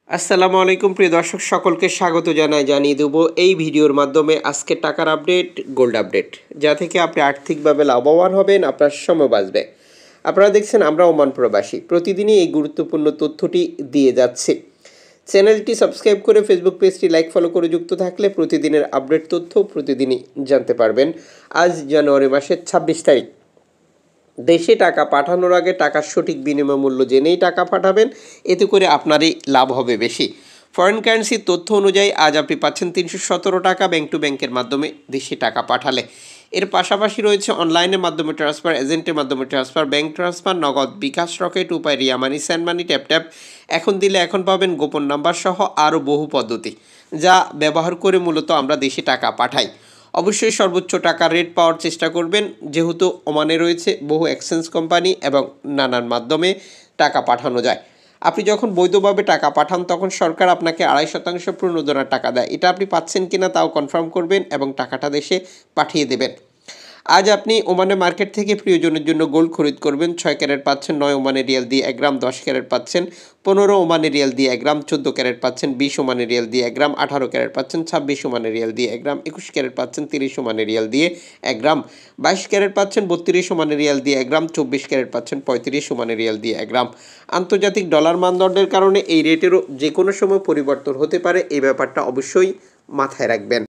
আসসালামু আলাইকুম প্রিয় দর্শক সকলকে স্বাগত জানিয়ে দেব এই ভিডিওর মাধ্যমে আজকে টাকার আপডেট, গোল্ড আপডেট, যা থেকে আপনি আর্থিকভাবে লাভবান হবেন, আপনার সময় বাঁচবে। আপনারা দেখছেন আমরা ওমান প্রবাসী, প্রতিদিনই এই গুরুত্বপূর্ণ তথ্যটি দিয়ে যাচ্ছে। চ্যানেলটি সাবস্ক্রাইব করে ফেসবুক পেজটি লাইক ফলো করে যুক্ত থাকলে প্রতিদিনের আপডেট তথ্য প্রতিদিনই জানতে পারবেন। আজ জানুয়ারি মাসের 26 তারিখ। দেশে টাকা পাঠানোর আগে টাকার সঠিক বিনিময় মূল্য জেনেই টাকা পাঠাবেন, এতে করে আপনারই লাভ হবে বেশি। ফরেন কারেন্সির তথ্য অনুযায়ী আজ আপনি পাচ্ছেন 317 টাকা ব্যাংক টু ব্যাংকের মাধ্যমে দেশে টাকা পাঠালে। এর পাশাপাশি রয়েছে অনলাইনের মাধ্যমে ট্রান্সফার, এজেন্টের মাধ্যমে ট্রান্সফার, ব্যাংক ট্রান্সফার, নগদ, বিকাশ, রকেট, উপায়, রিয়া মানি, স্যান্ড মানি, ট্যাপ ট্যাপ, এখন দিলে এখন পাবেন, গোপন নাম্বার সহ আরও বহু পদ্ধতি, যা ব্যবহার করে মূলত আমরা দেশে টাকা পাঠাই। অবশ্যই সর্বোচ্চ টাকার রেট পাওয়ার চেষ্টা করবেন, যেহেতু ওমানে রয়েছে বহু এক্সচেঞ্জ কোম্পানি এবং নানান মাধ্যমে টাকা পাঠানো যায়। আপনি যখন বৈধভাবে টাকা পাঠান তখন সরকার আপনাকে 2.5% প্রণোদনার টাকা দেয়। এটা আপনি পাচ্ছেন কিনা তাও কনফার্ম করবেন এবং টাকাটা দেশে পাঠিয়ে দেবেন। আজ আপনি ওমানে মার্কেট থেকে প্রিয়জনের জন্য গোল্ড খরিদ করবেন। 6 ক্যারেট পাচ্ছেন 9 ওমানি রিয়াল দিয়ে 1 গ্রাম, 10 ক্যারেট পাচ্ছেন 15 ওমানি রিয়াল দিয়ে 1 গ্রাম, 14 ক্যারেট পাচ্ছেন 20 ওমানি রিয়াল দিয়ে 1 গ্রাম, 18 ক্যারেট পাচ্ছেন 26 ওমানি রিয়াল দিয়ে 1 গ্রাম, 21 ক্যারেট পাচ্ছেন 30 ওমানি রিয়াল দিয়ে 1 গ্রাম, 22 ক্যারেট পাচ্ছেন 32 ওমানি রিয়াল দিয়ে 1 গ্রাম, 24 ক্যারেট পাচ্ছেন 35 ওমানি রিয়াল দিয়ে 1 গ্রাম। আন্তর্জাতিক ডলার মানদণ্ডের কারণে এই রেটেরও যে কোনো সময় পরিবর্তন হতে পারে, এই ব্যাপারটা অবশ্যই মাথায় রাখবেন।